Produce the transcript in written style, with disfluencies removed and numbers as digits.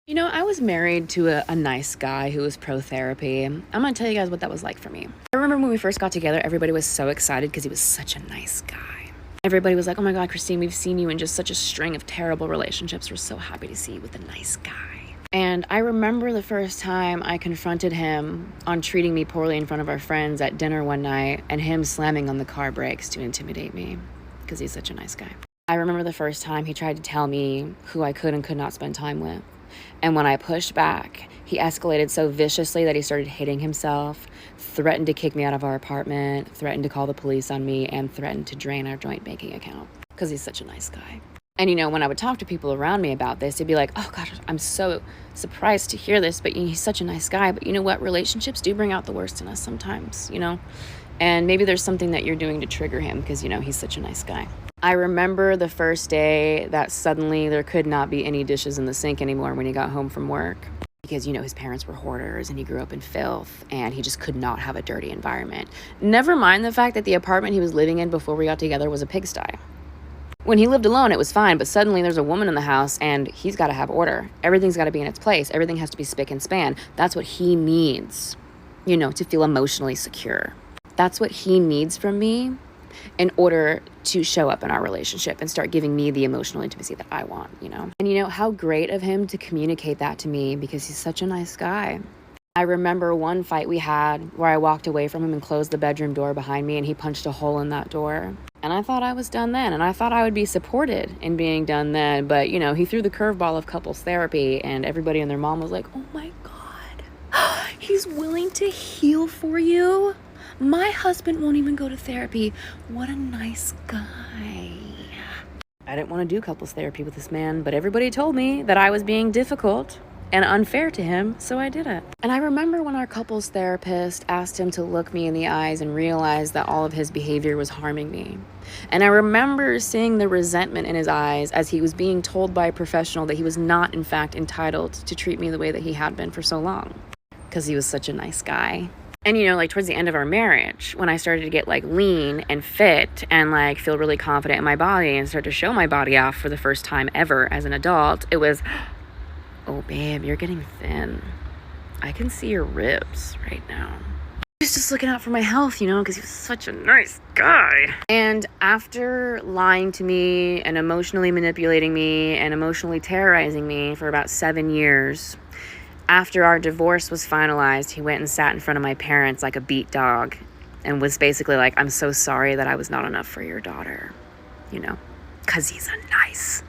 I was married to a nice guy who was pro therapy. I'm gonna tell you guys what that was like for me. I remember when we first got together, everybody was so excited because he was such a nice guy. Everybody was like, oh my God, Christine, we've seen you in just such a string of terrible relationships. We're so happy to see you with a nice guy. And I remember the first time I confronted him on treating me poorly in front of our friends at dinner one night and him slamming on the car brakes to intimidate me because he's such a nice guy. I remember the first time he tried to tell me who I could and could not spend time with. And when I pushed back, he escalated so viciously that he started hitting himself, threatened to kick me out of our apartment, threatened to call the police on me, and threatened to drain our joint banking account because he's such a nice guy. And, when I would talk to people around me about this, they'd be like, oh, gosh, I'm so surprised to hear this, but he's such a nice guy. But you know what? Relationships do bring out the worst in us sometimes, And maybe there's something that you're doing to trigger him because, he's such a nice guy. I remember the first day that suddenly there could not be any dishes in the sink anymore when he got home from work. Because, his parents were hoarders and he grew up in filth and he just could not have a dirty environment. Never mind the fact that the apartment he was living in before we got together was a pigsty. When he lived alone, it was fine, but suddenly there's a woman in the house and he's got to have order. Everything's got to be in its place. Everything has to be spick and span. That's what he needs, to feel emotionally secure. That's what he needs from me in order to show up in our relationship and start giving me the emotional intimacy that I want, And how great of him to communicate that to me because he's such a nice guy. I remember one fight we had where I walked away from him and closed the bedroom door behind me and he punched a hole in that door. And I thought I was done then, and I thought I would be supported in being done then, but, he threw the curveball of couples therapy and everybody and their mom was like, oh my God, he's willing to heal for you? My husband won't even go to therapy. What a nice guy. I didn't want to do couples therapy with this man, but everybody told me that I was being difficult and unfair to him, so I did it. And I remember when our couples therapist asked him to look me in the eyes and realize that all of his behavior was harming me. And I remember seeing the resentment in his eyes as he was being told by a professional that he was not, in fact, entitled to treat me the way that he had been for so long because he was such a nice guy. And, towards the end of our marriage, when I started to get, lean and fit and, feel really confident in my body and start to show my body off for the first time ever as an adult, it was, oh, babe, you're getting thin. I can see your ribs right now. He was just looking out for my health, because he was such a nice guy. And after lying to me and emotionally manipulating me and emotionally terrorizing me for about 7 years, after our divorce was finalized, he went and sat in front of my parents like a beat dog and was basically like, I'm so sorry that I was not enough for your daughter, because he's a nice